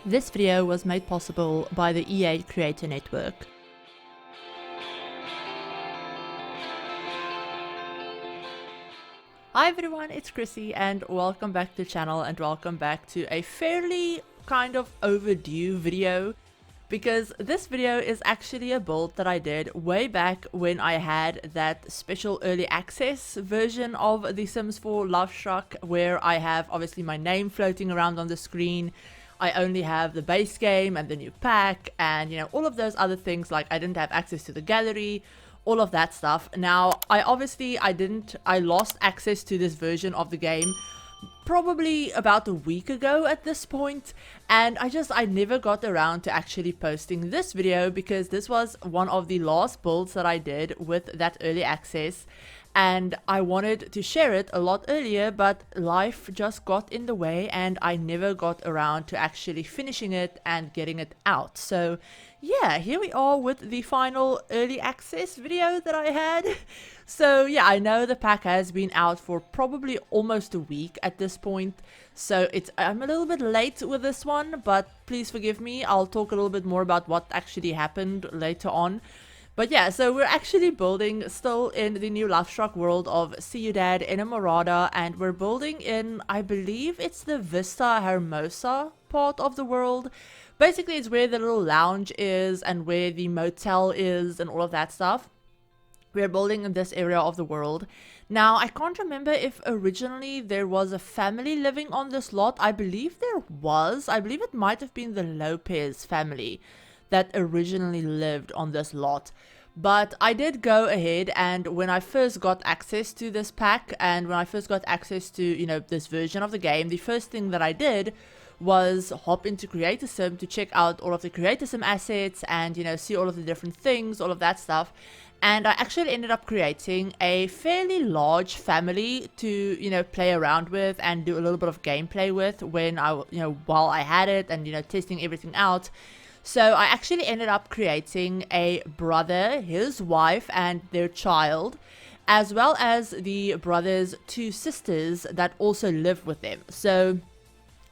This video was made possible by the EA Creator Network. Hi everyone, it's Chrissie and welcome back to the channel and welcome back to a fairly kind of overdue video, because this video is actually a build that I did way back when I had that special early access version of The Sims 4 Lovestruck, where I have obviously my name floating around on the screen. I only have the base game and the new pack and, you know, all of those other things, like I didn't have access to the gallery, all of that stuff. Now, I lost access to this version of the game probably about a week ago at this point, and I never got around to actually posting this video because this was one of the last builds that I did with that early access. And I wanted to share it a lot earlier, but life just got in the way and I never got around to actually finishing it and getting it out. So yeah, here we are with the final early access video that I had. So yeah, I know the pack has been out for probably almost a week at this point. So I'm a little bit late with this one, but please forgive me. I'll talk a little bit more about what actually happened later on. But yeah, so we're actually building still in the new Lovestruck world of Ciudad, Enamorada, and we're building in, I believe it's the Vista Hermosa part of the world. Basically, it's where the little lounge is and where the motel is and all of that stuff. We're building in this area of the world. Now, I can't remember if originally there was a family living on this lot. I believe there was. I believe it might have been the Lopez family that originally lived on this lot. But I did go ahead, and when I first got access to this pack and when I first got access to, you know, this version of the game, the first thing that I did was hop into 𝐂𝐀 𝐂𝐫 to check out all of the 𝐂𝐂𝐂 assets and, you know, see all of the different things, all of that stuff. And I actually ended up creating a fairly large family to, you know, play around with and do a little bit of gameplay with while I had it and, you know, testing everything out. So I actually ended up creating a brother, his wife, and their child, as well as the brother's two sisters that also live with them. So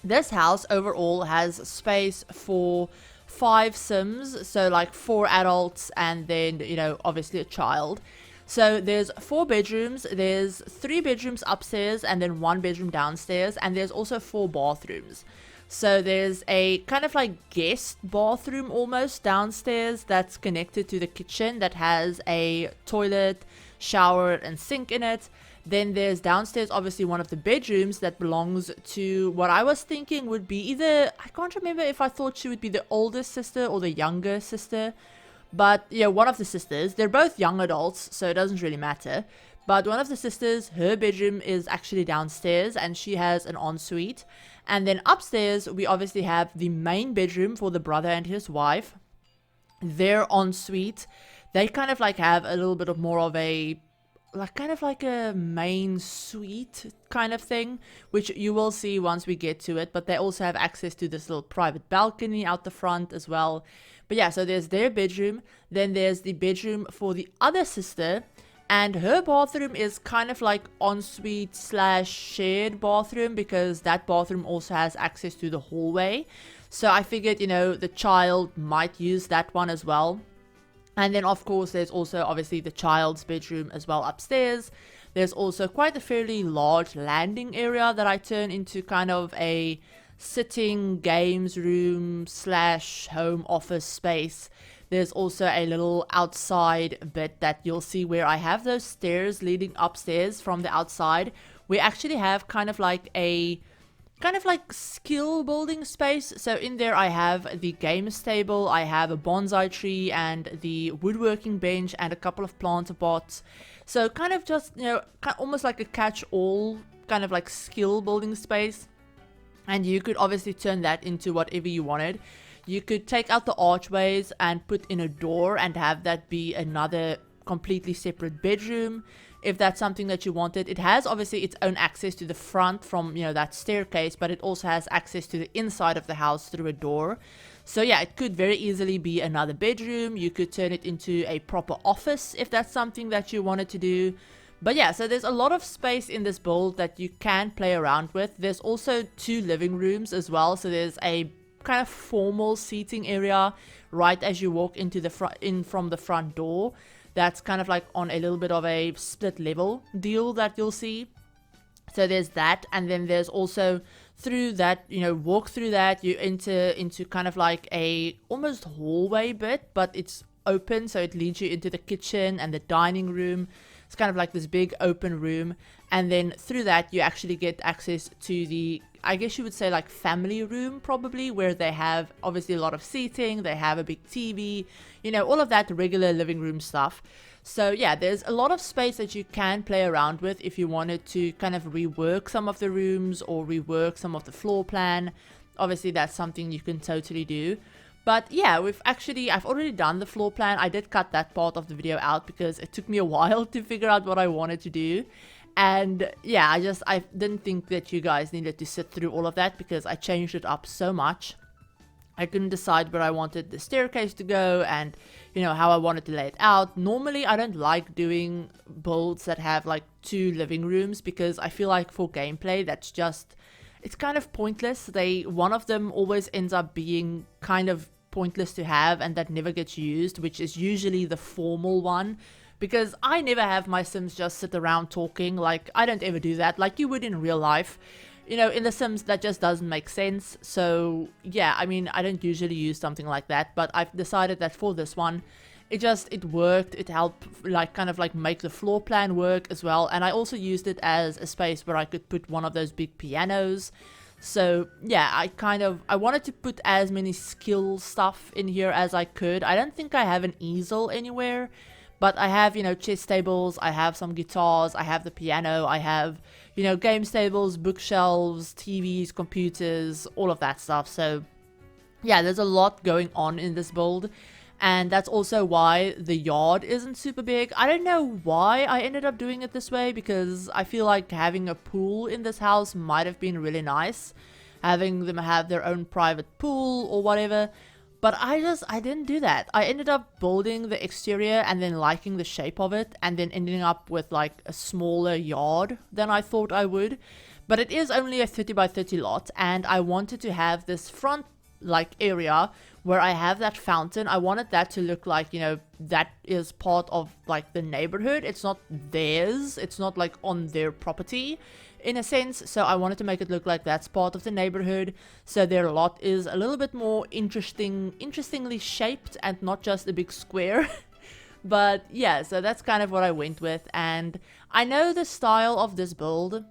this house overall has space for 5 Sims, so like 4 adults and then, you know, obviously a child. So there's 4 bedrooms, there's 3 bedrooms upstairs and then 1 bedroom downstairs, and there's also 4 bathrooms. So there's a kind of like guest bathroom almost downstairs that's connected to the kitchen that has a toilet, shower and sink in it. Then there's downstairs obviously one of the bedrooms that belongs to what I was thinking would be either, I can't remember if I thought she would be the older sister or the younger sister. But yeah, one of the sisters, they're both young adults, so it doesn't really matter. But one of the sisters, her bedroom is actually downstairs and she has an ensuite. And then upstairs, we obviously have the main bedroom for the brother and his wife. Their ensuite, they kind of like have a little bit of more of a, like kind of like a main suite kind of thing, which you will see once we get to it. But they also have access to this little private balcony out the front as well. But yeah, so there's their bedroom. Then there's the bedroom for the other sister. And her bathroom is kind of like ensuite / shared bathroom, because that bathroom also has access to the hallway. So I figured, you know, the child might use that one as well. And then of course there's also obviously the child's bedroom as well upstairs. There's also quite a fairly large landing area that I turn into kind of a sitting games room / home office space. There's also a little outside bit that you'll see where I have those stairs leading upstairs from the outside. We actually have kind of like skill building space. So in there I have the games table, I have a bonsai tree and the woodworking bench and a couple of planter pots. So kind of just, you know, almost like a catch-all kind of like skill building space. And you could obviously turn that into whatever you wanted. You could take out the archways and put in a door and have that be another completely separate bedroom, if that's something that you wanted. It has obviously its own access to the front from, you know, that staircase, but it also has access to the inside of the house through a door. So yeah, it could very easily be another bedroom. You could turn it into a proper office if that's something that you wanted to do. But yeah, so there's a lot of space in this build that you can play around with. There's also 2 living rooms as well. So there's a kind of formal seating area right as you walk into the from the front door. That's kind of like on a little bit of a split level deal that you'll see. So there's that, and then there's also through that, you know, walk through that, you enter into kind of like a almost hallway bit, but it's open, so it leads you into the kitchen and the dining room. It's kind of like this big open room, and then through that you actually get access to the, I guess you would say, like family room probably, where they have obviously a lot of seating, they have a big TV, you know, all of that regular living room stuff. So yeah, there's a lot of space that you can play around with if you wanted to kind of rework some of the rooms or rework some of the floor plan. Obviously that's something you can totally do. But yeah, I've already done the floor plan. I did cut that part of the video out because it took me a while to figure out what I wanted to do. And yeah, I didn't think that you guys needed to sit through all of that because I changed it up so much. I couldn't decide where I wanted the staircase to go and, you know, how I wanted to lay it out. Normally, I don't like doing builds that have like 2 living rooms because I feel like for gameplay, it's kind of pointless. One of them always ends up being kind of pointless to have and that never gets used, which is usually the formal one. Because I never have my Sims just sit around talking. Like, I don't ever do that like you would in real life. You know, in The Sims, that just doesn't make sense. So, yeah, I mean, I don't usually use something like that. But I've decided that for this one, it worked. It helped, like, kind of, like, make the floor plan work as well. And I also used it as a space where I could put one of those big pianos. So, yeah, I wanted to put as many skill stuff in here as I could. I don't think I have an easel anywhere. But I have, you know, chess tables, I have some guitars, I have the piano, I have, you know, game tables, bookshelves, TVs, computers, all of that stuff. So, yeah, there's a lot going on in this build. And that's also why the yard isn't super big. I don't know why I ended up doing it this way, because I feel like having a pool in this house might have been really nice. Having them have their own private pool or whatever. But I didn't do that. I ended up building the exterior and then liking the shape of it and then ending up with like a smaller yard than I thought I would. But it is only a 30 by 30 lot, and I wanted to have this front like area where I have that fountain. I wanted that to look like, you know, that is part of like the neighborhood. It's not theirs. It's not like on their property in a sense. So I wanted to make it look like that's part of the neighborhood. So their lot is a little bit more interestingly shaped and not just a big square. But yeah, so that's kind of what I went with. And I know the style of this build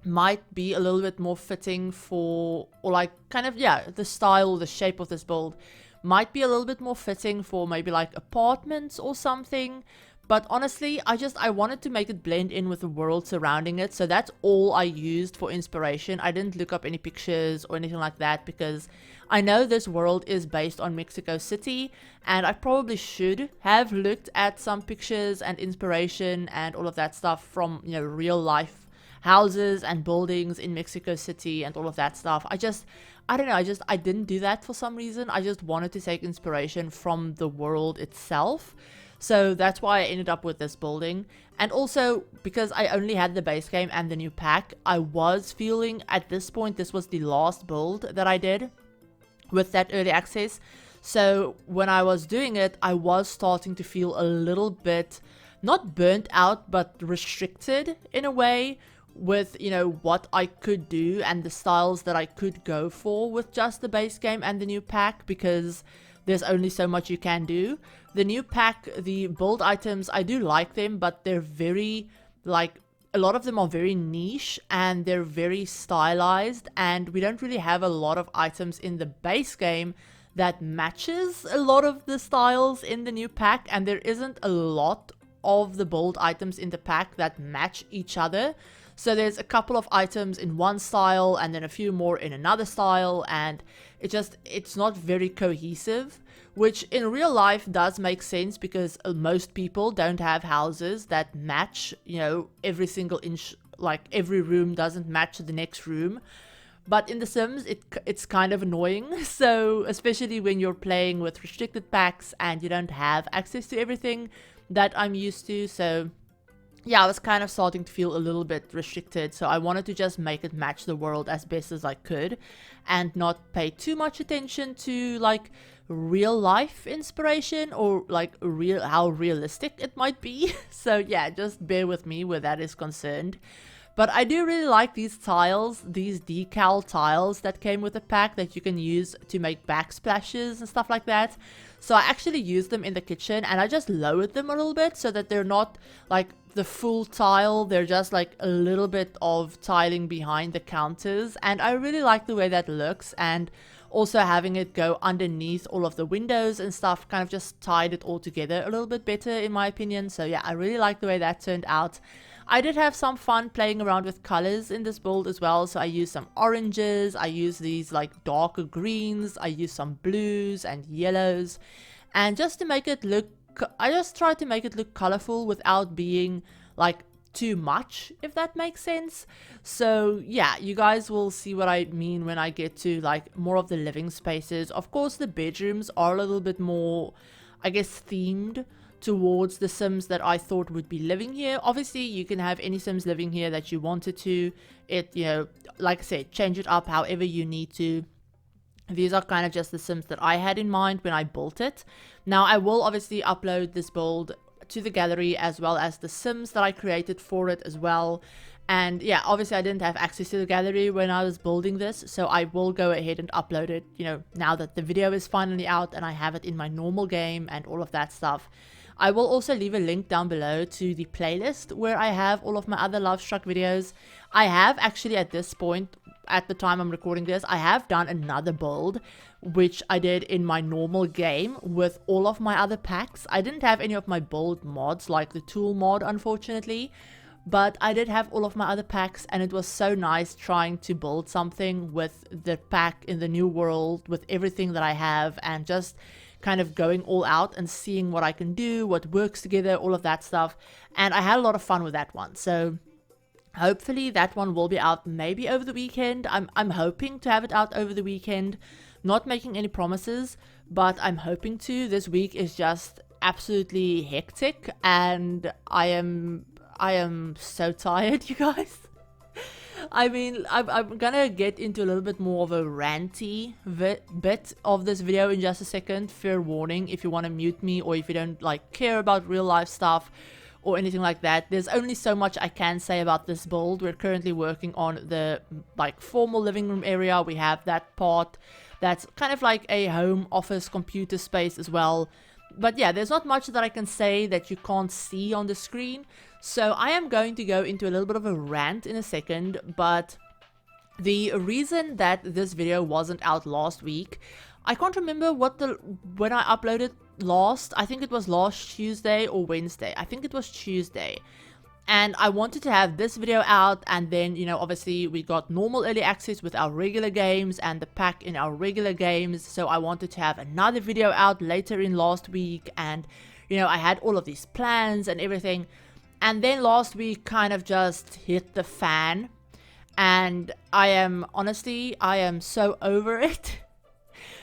might be a little bit more fitting for, or like kind of, yeah, the style, the shape of this build might be a little bit more fitting for maybe like apartments or something. But honestly, I wanted to make it blend in with the world surrounding it. So that's all I used for inspiration. I didn't look up any pictures or anything like that because I know this world is based on Mexico City, and I probably should have looked at some pictures and inspiration and all of that stuff from, you know, real life houses and buildings in Mexico City and all of that stuff. I don't know, I didn't do that for some reason. I just wanted to take inspiration from the world itself. So that's why I ended up with this building. And also, because I only had the base game and the new pack, I was feeling at this point, this was the last build that I did with that early access. So when I was doing it, I was starting to feel a little bit, not burnt out, but restricted in a way, with, you know, what I could do and the styles that I could go for with just the base game and the new pack, because there's only so much you can do. The new pack, the build items, I do like them, but they're very, like, a lot of them are very niche and they're very stylized, and we don't really have a lot of items in the base game that matches a lot of the styles in the new pack, and there isn't a lot of the build items in the pack that match each other. So there's a couple of items in one style and then a few more in another style, and it's not very cohesive, which in real life does make sense because most people don't have houses that match, you know, every single inch, like every room doesn't match the next room. But in The Sims, it's kind of annoying. So especially when you're playing with restricted packs and you don't have access to everything that I'm used to. So yeah, I was kind of starting to feel a little bit restricted, so I wanted to just make it match the world as best as I could and not pay too much attention to like real life inspiration or like how realistic it might be. So yeah, just bear with me where that is concerned. But I do really like these tiles, these decal tiles that came with the pack that you can use to make backsplashes and stuff like that. So I actually used them in the kitchen and I just lowered them a little bit so that they're not like the full tile, they're just like a little bit of tiling behind the counters, and I really like the way that looks. And also having it go underneath all of the windows and stuff kind of just tied it all together a little bit better in my opinion. So yeah, I really like the way that turned out. I did have some fun playing around with colors in this build as well. So I used some oranges, I used these like darker greens, I used some blues and yellows, and just to make it look, I just tried to make it look colorful without being like too much, if that makes sense. So yeah, you guys will see what I mean when I get to like more of the living spaces. Of course the bedrooms are a little bit more, I guess, themed towards the Sims that I thought would be living here. Obviously you can have any Sims living here that you wanted to. It, you know, like I said, change it up however you need to. These are kind of just the Sims that I had in mind when I built it. Now I will obviously upload this build to the gallery as well as the Sims that I created for it as well. And yeah, obviously I didn't have access to the gallery when I was building this, so I will go ahead and upload it, you know, now that the video is finally out and I have it in my normal game and all of that stuff. I will also leave a link down below to the playlist where I have all of my other Lovestruck videos. I have actually at this point, at the time I'm recording this, I have done another build which I did in my normal game with all of my other packs. I didn't have any of my build mods like the tool mod unfortunately, but I did have all of my other packs, and it was so nice trying to build something with the pack in the new world with everything that I have and just kind of going all out and seeing what I can do, what works together, all of that stuff. And I had a lot of fun with that one. So hopefully that one will be out maybe over the weekend. I'm hoping to have it out over the weekend. Not making any promises, but I'm hoping to. This week is just absolutely hectic and I am so tired, you guys. I mean, I'm gonna get into a little bit more of a ranty bit of this video in just a second. Fair warning, if you want to mute me or if you don't like care about real life stuff or anything like that. There's only so much I can say about this build. We're currently working on the like formal living room area. We have that part that's kind of like a home office computer space as well. But yeah, there's not much that I can say that you can't see on the screen. So I am going to go into a little bit of a rant in a second, but the reason that this video wasn't out last week, I can't remember when I uploaded last. I think it was last Tuesday or Wednesday. I think it was Tuesday. And I wanted to have this video out, and then, you know, obviously we got normal early access with our regular games and the pack in our regular games. So I wanted to have another video out later in last week, and, you know, I had all of these plans and everything. And then last week kind of just hit the fan, and I am so over it.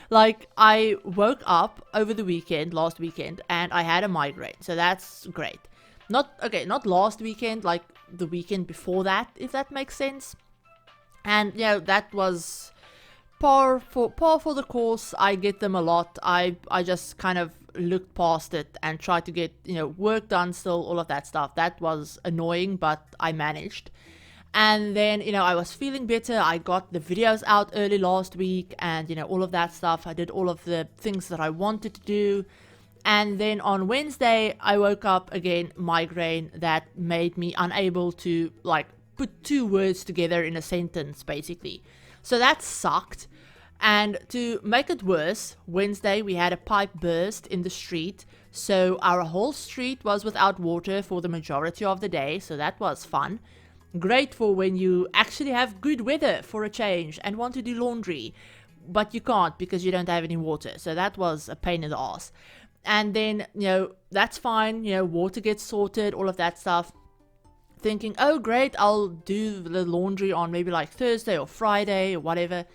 Like, I woke up over the weekend, last weekend, and I had a migraine, so that's great. Not last weekend, like the weekend before that, if that makes sense. And, you know, that was par for the course. I get them a lot. I just kind of looked past it and tried to get, you know, work done still, all of that stuff. That was annoying, but I managed. And then, you know, I was feeling better. I got the videos out early last week and, you know, all of that stuff. I did all of the things that I wanted to do. And then on Wednesday, I woke up again, migraine, that made me unable to, like, put two words together in a sentence, basically. So that sucked. And to make it worse, Wednesday we had a pipe burst in the street. So our whole street was without water for the majority of the day. So that was fun. Great for when you actually have good weather for a change and want to do laundry. But you can't because you don't have any water. So that was a pain in the ass. And then, you know, that's fine, you know, water gets sorted, all of that stuff. Thinking, oh great, I'll do the laundry on maybe like Thursday or Friday or whatever.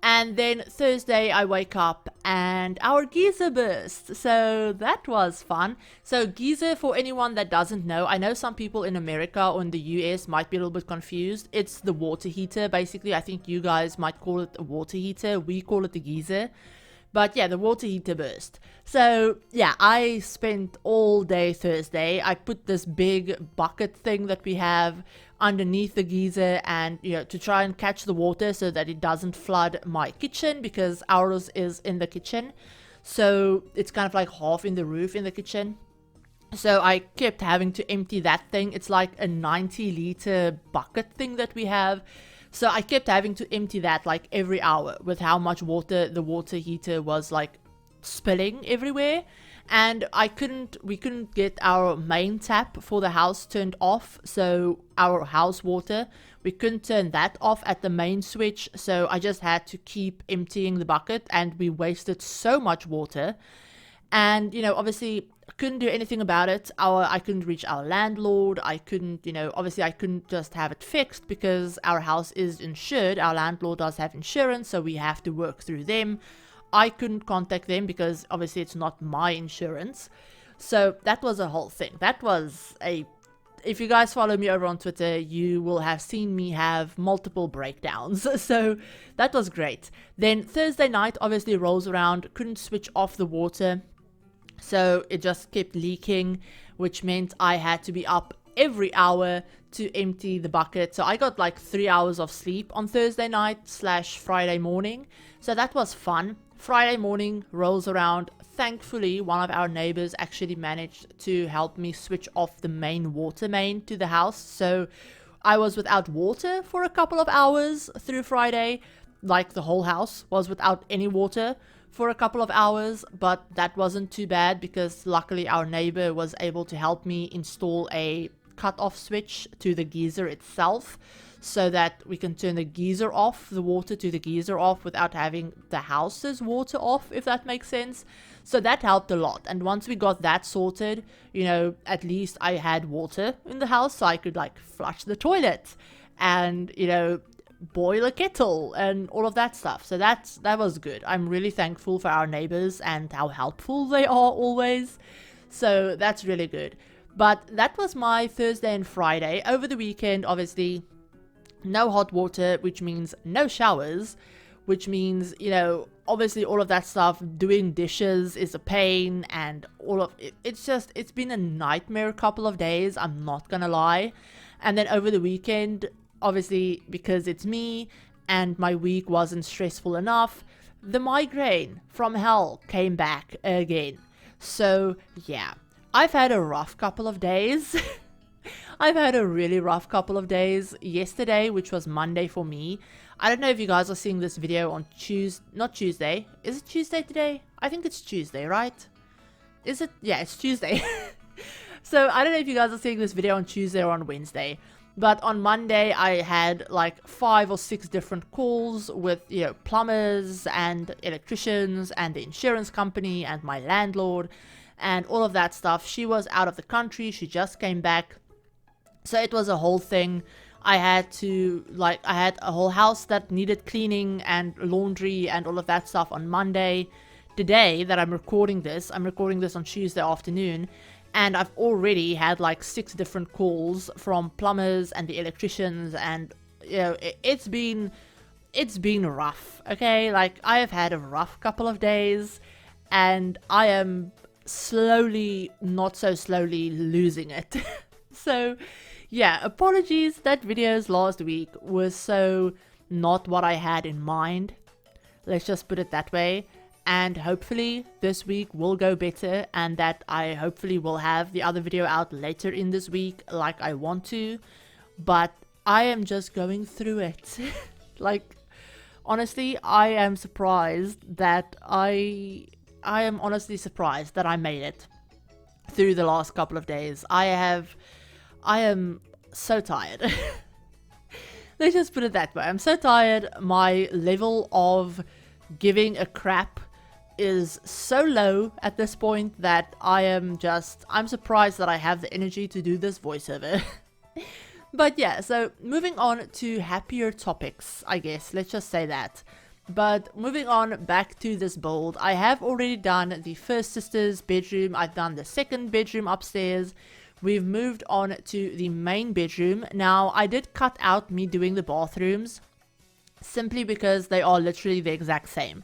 And then Thursday I wake up and our geyser burst. So that was fun. So geyser, for anyone that doesn't know, I know some people in America or in the US might be a little bit confused. It's the water heater basically. I think you guys might call it a water heater. We call it the geyser. But yeah, the water heater burst. So yeah, I spent all day Thursday. I put this big bucket thing that we have underneath the geyser, and to try and catch the water so that it doesn't flood my kitchen, because ours is in the kitchen. So it's kind of like half in the roof in the kitchen. So I kept having to empty that thing. It's like a 90-liter bucket thing that we have. So I kept having to empty that like every hour with how much water the water heater was like spilling everywhere. And we couldn't get our main tap for the house turned off. So our house water, we couldn't turn that off at the main switch. So I just had to keep emptying the bucket, and we wasted so much water. And, obviously I couldn't do anything about it. I couldn't reach our landlord. I couldn't, obviously I couldn't just have it fixed because our house is insured. Our landlord does have insurance, so we have to work through them. I couldn't contact them because obviously it's not my insurance. So that was a whole thing. If you guys follow me over on Twitter, you will have seen me have multiple breakdowns. So that was great. Then Thursday night obviously rolls around, couldn't switch off the water. So it just kept leaking, which meant I had to be up every hour to empty the bucket. So I got like 3 hours of sleep on Thursday night / Friday morning. So that was fun. Friday morning rolls around. Thankfully, one of our neighbors actually managed to help me switch off the main water main to the house. So I was without water for a couple of hours through Friday. Like the whole house was without any water for a couple of hours, but that wasn't too bad because luckily our neighbor was able to help me install a cut-off switch to the geyser itself, so that we can turn the geyser off, the water to the geyser off, without having the house's water off, if that makes sense. So that helped a lot. And once we got that sorted, at least I had water in the house, so I could like flush the toilet and, boil a kettle and all of that stuff. So that was good. I'm really thankful for our neighbors and how helpful they are always. So that's really good. But that was my Thursday and Friday. Over the weekend, obviously, no hot water, which means no showers, which means, obviously all of that stuff, doing dishes is a pain, and all of it. It's been a nightmare a couple of days, I'm not gonna lie. And then over the weekend, obviously, because it's me and my week wasn't stressful enough, the migraine from hell came back again. So yeah, I've had a rough couple of days. I've had a really rough couple of days. Yesterday, which was Monday for me, I don't know if you guys are seeing this video on not Tuesday. Is it Tuesday today? I think it's Tuesday, right? Is it? Yeah, it's Tuesday. So I don't know if you guys are seeing this video on Tuesday or on Wednesday. But on Monday, I had like 5 or 6 different calls with, plumbers and electricians and the insurance company and my landlord and all of that stuff. She was out of the country. She just came back. So it was a whole thing. I had a whole house that needed cleaning and laundry and all of that stuff on Monday. Today that I'm recording this on Tuesday afternoon. And I've already had like 6 different calls from plumbers and the electricians, and it's been rough. Okay, like I have had a rough couple of days, and I am slowly, not so slowly, losing it. So yeah, apologies that videos last week was so not what I had in mind. Let's just put it that way. And hopefully this week will go better, and that I hopefully will have the other video out later in this week like I want to. But I am just going through it. Like, honestly, I am surprised that I am honestly surprised that I made it through the last couple of days. I am so tired. Let's just put it that way. I'm so tired. My level of giving a crap is so low at this point that I'm surprised that I have the energy to do this voiceover. But yeah, so moving on to happier topics, I guess. Let's just say that. But moving on back to this build, I have already done the first sister's bedroom, I've done the second bedroom upstairs, we've moved on to the main bedroom. Now, I did cut out me doing the bathrooms, simply because they are literally the exact same.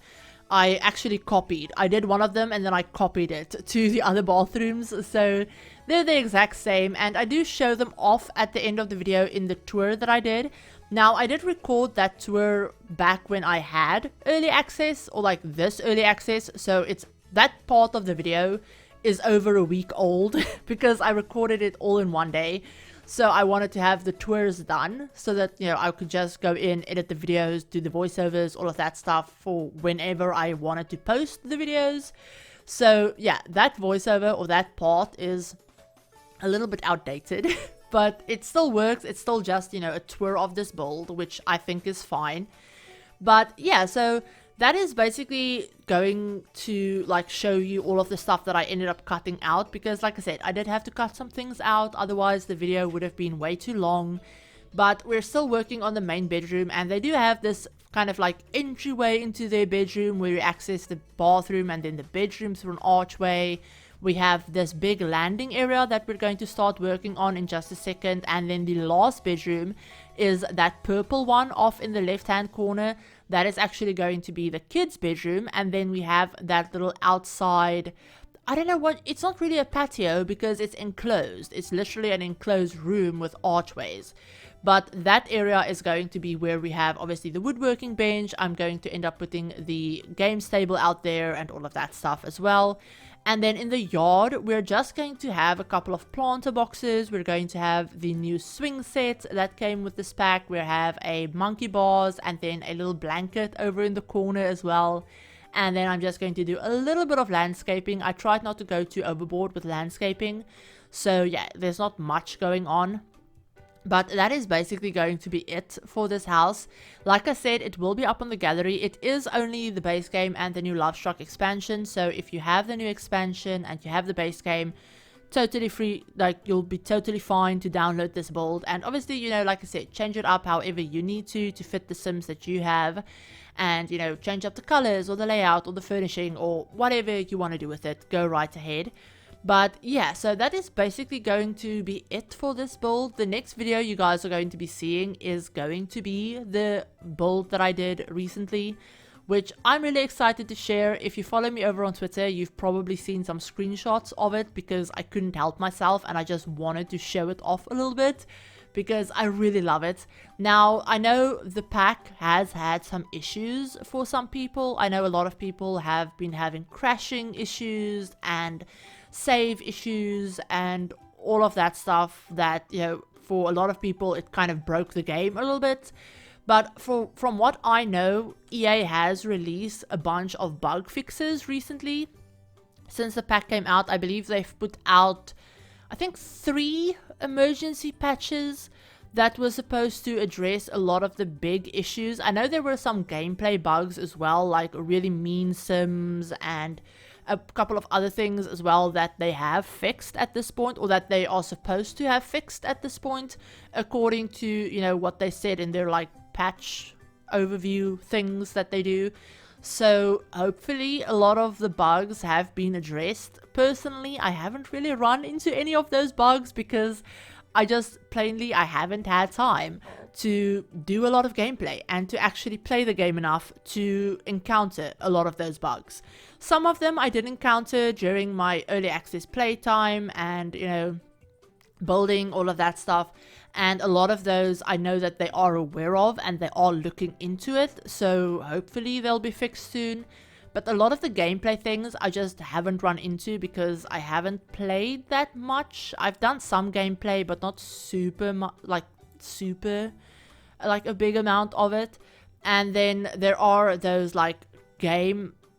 I actually copied. I did one of them and then I copied it to the other bathrooms. So they're the exact same, and I do show them off at the end of the video in the tour that I did. Now, I did record that tour back when I had early access, or like this early access. So it's that part of the video is over a week old because I recorded it all in one day. So I wanted to have the tours done so that, you know, I could just go in, edit the videos, do the voiceovers, all of that stuff for whenever I wanted to post the videos. So yeah, that voiceover or that part is a little bit outdated, but it still works. It's still just, you know, a tour of this build, which I think is fine. But yeah, so that is basically going to like show you all of the stuff that I ended up cutting out, because like I said, I did have to cut some things out, otherwise the video would have been way too long. But we're still working on the main bedroom, and they do have this kind of like entryway into their bedroom where you access the bathroom and then the bedroom through an archway. We have this big landing area that we're going to start working on in just a second, and then the last bedroom is that purple one off in the left hand corner. That is actually going to be the kids' bedroom, and then we have that little outside, I don't know what, it's not really a patio because it's enclosed. It's literally an enclosed room with archways. But that area is going to be where we have obviously the woodworking bench. I'm going to end up putting the games table out there and all of that stuff as well. And then in the yard, we're just going to have a couple of planter boxes. We're going to have the new swing set that came with this pack. We have a monkey bars and then a little blanket over in the corner as well. And then I'm just going to do a little bit of landscaping. I tried not to go too overboard with landscaping. So yeah, there's not much going on. But that is basically going to be it for this house. Like I said, it will be up on the gallery. It is only the base game and the new Lovestruck expansion. So if you have the new expansion and you have the base game, totally free, like you'll be totally fine to download this build. And obviously, you know, like I said, change it up however you need to fit the sims that you have. And, you know, change up the colors or the layout or the furnishing or whatever you want to do with it. Go right ahead. But yeah, so that is basically going to be it for this build. The next video you guys are going to be seeing is going to be the build that I did recently, which I'm really excited to share. If you follow me over on Twitter, you've probably seen some screenshots of it because I couldn't help myself and I just wanted to show it off a little bit because I really love it. Now, I know the pack has had some issues for some people. I know a lot of people have been having crashing issues and save issues and all of that stuff that, you know, for a lot of people it kind of broke the game a little bit. But from what I know, EA has released a bunch of bug fixes recently. Since the pack came out, I believe they've put out, I think, 3 emergency patches that were supposed to address a lot of the big issues. I know there were some gameplay bugs as well, like really mean sims and a couple of other things as well that they have fixed at this point, or that they are supposed to have fixed at this point, according to, you know, what they said in their like patch overview things that they do. So hopefully a lot of the bugs have been addressed. Personally, I haven't really run into any of those bugs because I haven't had time to do a lot of gameplay and to actually play the game enough to encounter a lot of those bugs. Some of them I did encounter during my early access playtime and, you know, building, all of that stuff. And a lot of those I know that they are aware of and they are looking into it. So hopefully they'll be fixed soon. But a lot of the gameplay things I just haven't run into because I haven't played that much. I've done some gameplay, but not super like a big amount of it. And then there are those like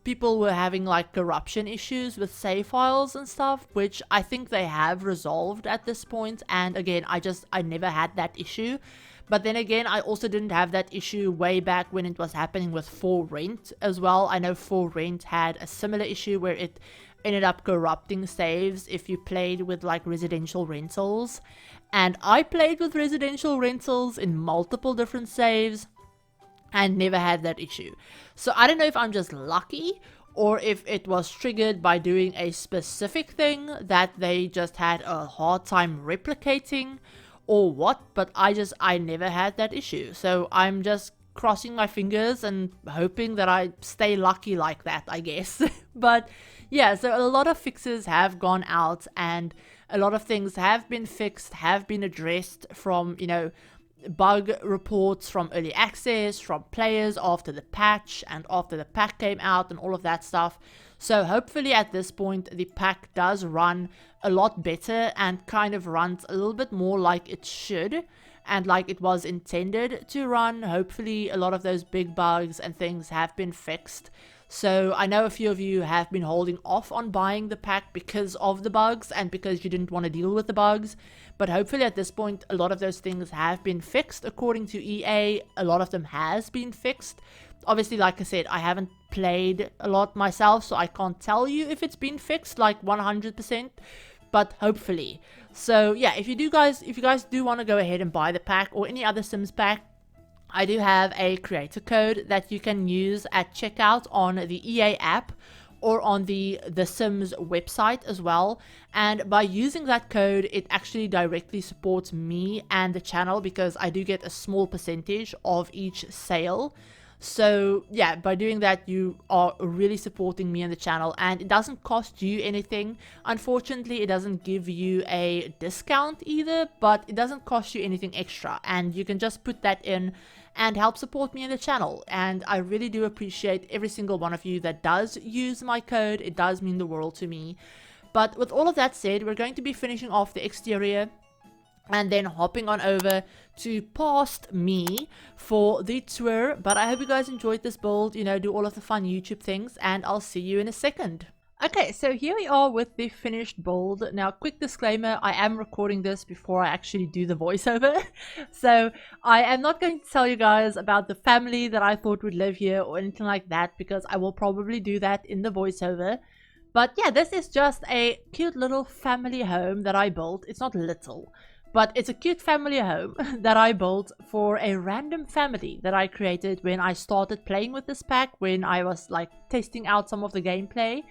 people were having like corruption issues with save files and stuff, which I think they have resolved at this point. And again, I never had that issue. But then again, I also didn't have that issue way back when it was happening with For Rent as well. I know For Rent had a similar issue where it ended up corrupting saves if you played with like residential rentals. And I played with residential rentals in multiple different saves. and never had that issue. So I don't know if I'm just lucky or if it was triggered by doing a specific thing that they just had a hard time replicating or what, but I never had that issue. So I'm just crossing my fingers and hoping that I stay lucky like that, I guess. But yeah, so a lot of fixes have gone out and a lot of things have been fixed, have been addressed from, you know, bug reports from early access, from players after the patch and after the pack came out and all of that stuff. So hopefully at this point the pack does run a lot better and kind of runs a little bit more like it should and like it was intended to run. Hopefully a lot of those big bugs and things have been fixed. So I know a few of you have been holding off on buying the pack because of the bugs and because you didn't want to deal with the bugs. But hopefully at this point, a lot of those things have been fixed. According to EA, a lot of them has been fixed. Obviously, like I said, I haven't played a lot myself, so I can't tell you if it's been fixed like 100%. But hopefully. So yeah, if you guys do want to go ahead and buy the pack or any other Sims pack, I do have a creator code that you can use at checkout on the EA app or on the Sims website as well. And by using that code, it actually directly supports me and the channel because I do get a small percentage of each sale. So yeah, by doing that, you are really supporting me and the channel, and it doesn't cost you anything. Unfortunately, it doesn't give you a discount either, but it doesn't cost you anything extra, and you can just put that in and help support me and the channel. And I really do appreciate every single one of you that does use my code. It does mean the world to me. But with all of that said, we're going to be finishing off the exterior and then hopping on over to past me for the tour. But I hope you guys enjoyed this build, you know, do all of the fun YouTube things, and I'll see you in a second. Okay, so here we are with the finished build. Now, quick disclaimer, I am recording this before I actually do the voiceover. So I am not going to tell you guys about the family that I thought would live here or anything like that, because I will probably do that in the voiceover. But yeah, this is just a cute little family home that I built. It's not little, but it's a cute family home that I built for a random family that I created when I started playing with this pack, when I was like testing out some of the gameplay.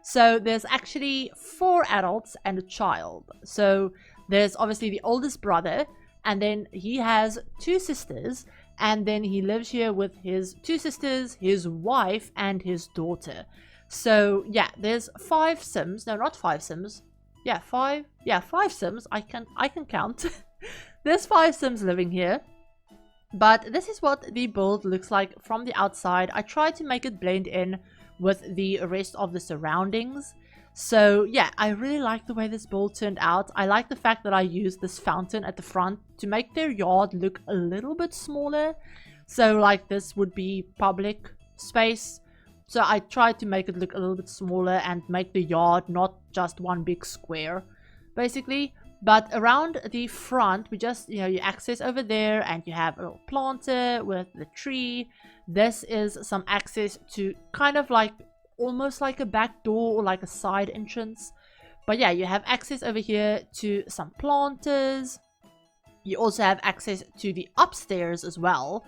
So there's actually 4 adults and a child. So there's obviously the oldest brother, and then he has 2 sisters, and then he lives here with his 2 sisters, his wife, and his daughter. So yeah, there's 5 Sims. No, not 5 Sims. Yeah, 5. Yeah, 5 Sims. I can count. There's 5 Sims living here. But this is what the build looks like from the outside. I tried to make it blend in with the rest of the surroundings. So yeah, I really like the way this build turned out. I like the fact that I used this fountain at the front to make their yard look a little bit smaller. So like this would be public space. So I tried to make it look a little bit smaller and make the yard not just one big square, basically. But around the front, we just, you know, you access over there and you have a little planter with the tree. This is some access to kind of like, almost like a back door or like a side entrance. But yeah, you have access over here to some planters. You also have access to the upstairs as well.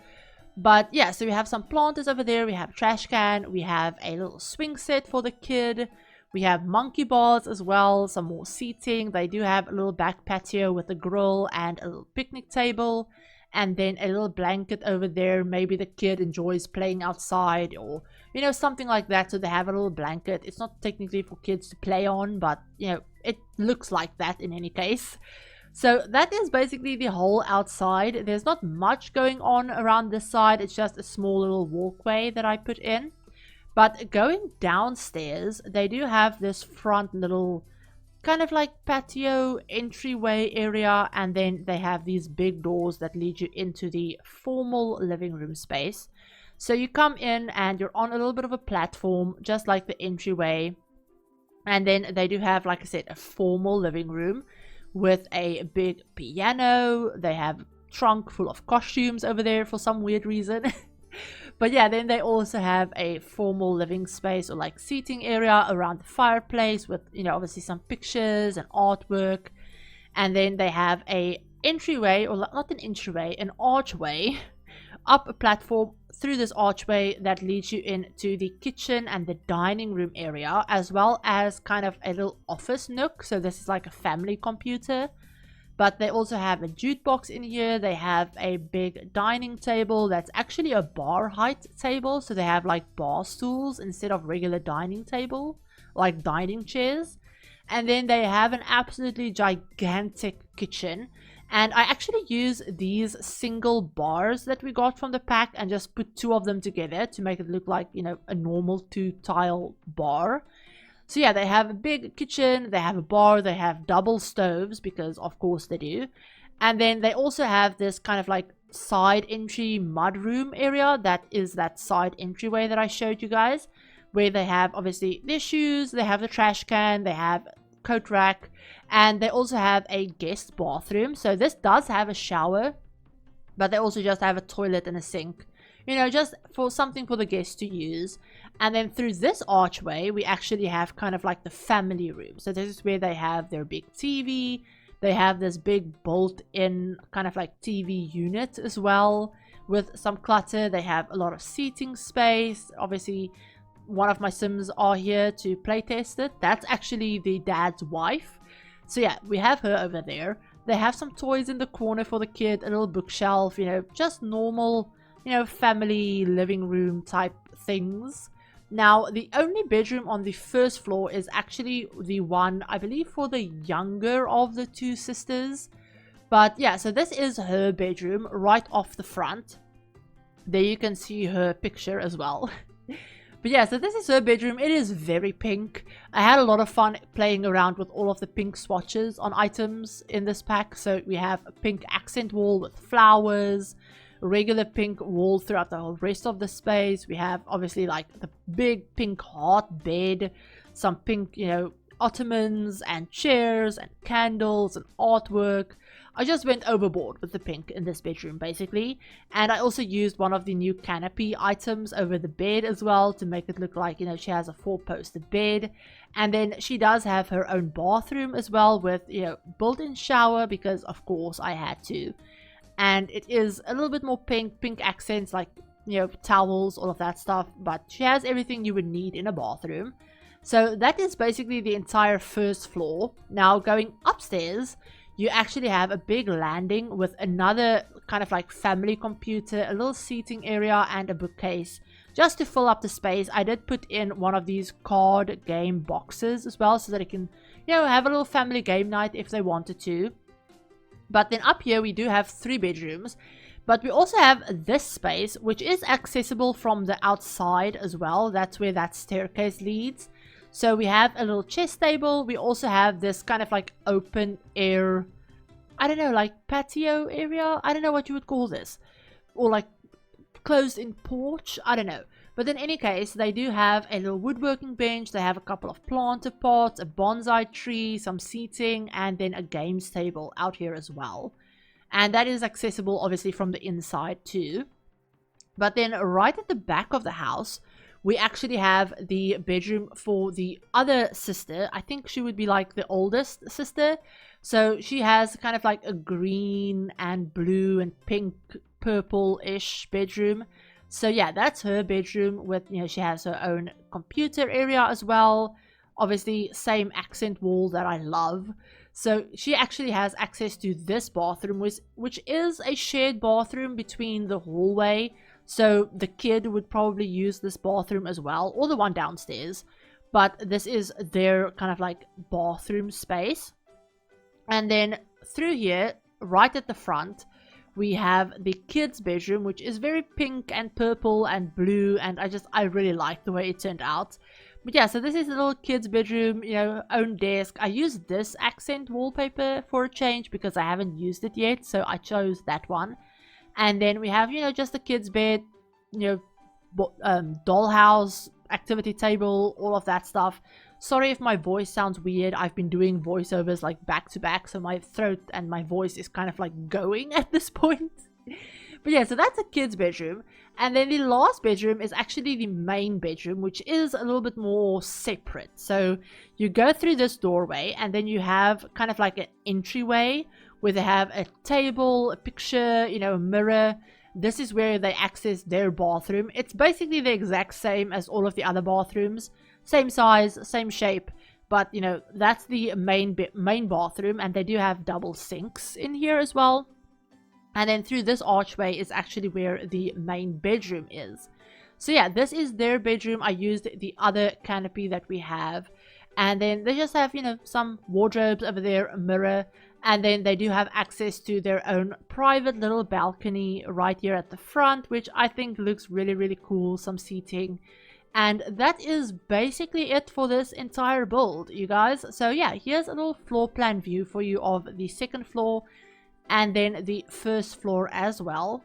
But yeah, so we have some planters over there. We have a trash can. We have a little swing set for the kid. We have monkey bars as well. Some more seating. They do have a little back patio with a grill and a little picnic table. And then a little blanket over there. Maybe the kid enjoys playing outside or, you know, something like that. So they have a little blanket. It's not technically for kids to play on, but, you know, it looks like that in any case. So that is basically the whole outside. There's not much going on around this side. It's just a small little walkway that I put in. But going downstairs, they do have this front little kind of like patio entryway area. And then they have these big doors that lead you into the formal living room space. So you come in and you're on a little bit of a platform, just like the entryway. And then they do have, like I said, a formal living room with a big piano. They have a trunk full of costumes over there for some weird reason. But yeah, then they also have a formal living space or like seating area around the fireplace with, you know, obviously some pictures and artwork. And then they have a entryway, or not an entryway, an archway up a platform through this archway that leads you into the kitchen and the dining room area, as well as kind of a little office nook. So this is like a family computer. But they also have a jukebox in here. They have a big dining table that's actually a bar height table. So they have like bar stools instead of regular dining table, like dining chairs. And then they have an absolutely gigantic kitchen. And I actually use these single bars that we got from the pack and just put 2 of them together to make it look like, you know, a normal 2-tile bar. So yeah, they have a big kitchen, they have a bar, they have double stoves, because of course they do. And then they also have this kind of like side entry mudroom area. That is that side entryway that I showed you guys, where they have obviously their shoes, they have the trash can, they have coat rack, and they also have a guest bathroom. So this does have a shower, but they also just have a toilet and a sink, you know, just for something for the guests to use. And then through this archway, we actually have kind of like the family room. So this is where they have their big TV. They have this big built-in kind of like TV unit as well, with some clutter. They have a lot of seating space. Obviously, one of my Sims are here to playtest it. That's actually the dad's wife. So yeah, we have her over there. They have some toys in the corner for the kid, a little bookshelf, you know, just normal, you know, family living room type things. Now, the only bedroom on the first floor is actually the one, I believe, for the younger of the 2 sisters. But yeah, so this is her bedroom right off the front. There you can see her picture as well. But yeah, so this is her bedroom. It is very pink. I had a lot of fun playing around with all of the pink swatches on items in this pack. So we have a pink accent wall with flowers, regular pink wall throughout the whole rest of the space. We have obviously like the big pink heart bed, some pink, you know, ottomans and chairs and candles and artwork. I just went overboard with the pink in this bedroom basically. And I also used one of the new canopy items over the bed as well to make it look like, you know, she has a 4-posted bed. And then she does have her own bathroom as well with, you know, built-in shower, because of course I had to. And it is a little bit more pink accents, like, you know, towels, all of that stuff. But she has everything you would need in a bathroom. So that is basically the entire first floor. Now going upstairs, you actually have a big landing with another kind of like family computer, a little seating area, and a bookcase. Just to fill up the space, I did put in one of these card game boxes as well, so that it can, you know, have a little family game night if they wanted to. But then up here we do have 3 bedrooms, but we also have this space, which is accessible from the outside as well. That's where that staircase leads. So we have a little chess table. We also have this kind of like open air, I don't know, like patio area. I don't know what you would call this, or like closed in porch. I don't know. But in any case, they do have a little woodworking bench. They have a couple of planter pots, a bonsai tree, some seating, and then a games table out here as well. And that is accessible obviously from the inside too. But then right at the back of the house, we actually have the bedroom for the other sister. I think she would be like the oldest sister. So she has kind of like a green and blue and pink purple-ish bedroom. So yeah, that's her bedroom with, you know, she has her own computer area as well. Obviously, same accent wall that I love. So she actually has access to this bathroom, which is a shared bathroom between the hallway. So the kid would probably use this bathroom as well, or the one downstairs. But this is their kind of like bathroom space. And then through here, right at the front, we have the kids' bedroom, which is very pink and purple and blue, and I really like the way it turned out. But yeah, so this is a little kids' bedroom, you know, own desk. I used this accent wallpaper for a change because I haven't used it yet, so I chose that one. And then we have, you know, just the kids' bed, you know, dollhouse, activity table, all of that stuff. Sorry if my voice sounds weird. I've been doing voiceovers like back to back, so my throat and my voice is kind of like going at this point. But yeah, so that's a kid's bedroom. And then the last bedroom is actually the main bedroom, which is a little bit more separate. So you go through this doorway, and then you have kind of like an entryway where they have a table, a picture, you know, a mirror. this is where they access their bathroom. It's basically the exact same as all of the other bathrooms. Same size, same shape. But, you know, that's the main bathroom. And they do have double sinks in here as well. And then through this archway is actually where the main bedroom is. So yeah, this is their bedroom. I used the other canopy that we have. And then they just have, you know, some wardrobes over there, a mirror. And then they do have access to their own private little balcony right here at the front, which I think looks really, really cool. Some seating. And that is basically it for this entire build, you guys. So yeah, here's a little floor plan view for you of the second floor and then the first floor as well.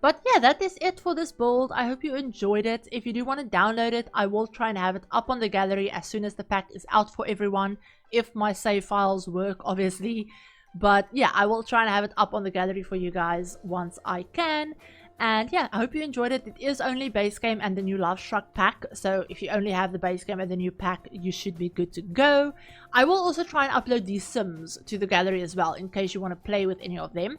But yeah, that is it for this build. I hope you enjoyed it. If you do want to download it, I will try and have it up on the gallery as soon as the pack is out for everyone. If my save files work, obviously. But yeah, I will try and have it up on the gallery for you guys once I can. And yeah, I hope you enjoyed it. It is only base game and the new Lovestruck pack. So if you only have the base game and the new pack, you should be good to go. I will also try and upload these Sims to the gallery as well, in case you want to play with any of them.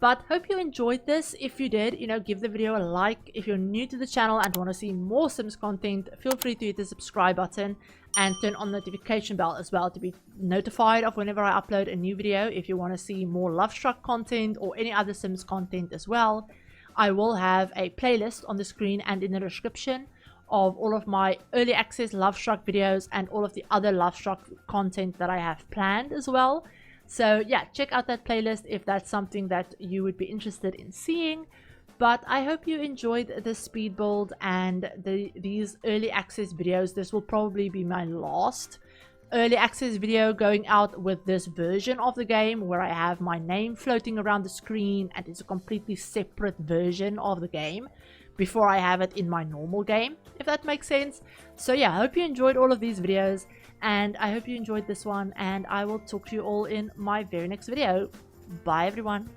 But hope you enjoyed this. If you did, you know, give the video a like. If you're new to the channel and want to see more Sims content, feel free to hit the subscribe button and turn on the notification bell as well to be notified of whenever I upload a new video. If you want to see more Lovestruck content or any other Sims content as well, I will have a playlist on the screen and in the description of all of my early access Lovestruck videos and all of the other Lovestruck content that I have planned as well. So yeah, check out that playlist if that's something that you would be interested in seeing. But I hope you enjoyed the speed build and these early access videos. This will probably be my last early access video going out with this version of the game, where I have my name floating around the screen and it's a completely separate version of the game before I have it in my normal game, if that makes sense. So yeah, I hope you enjoyed all of these videos, and I hope you enjoyed this one, and I will talk to you all in my very next video. Bye everyone.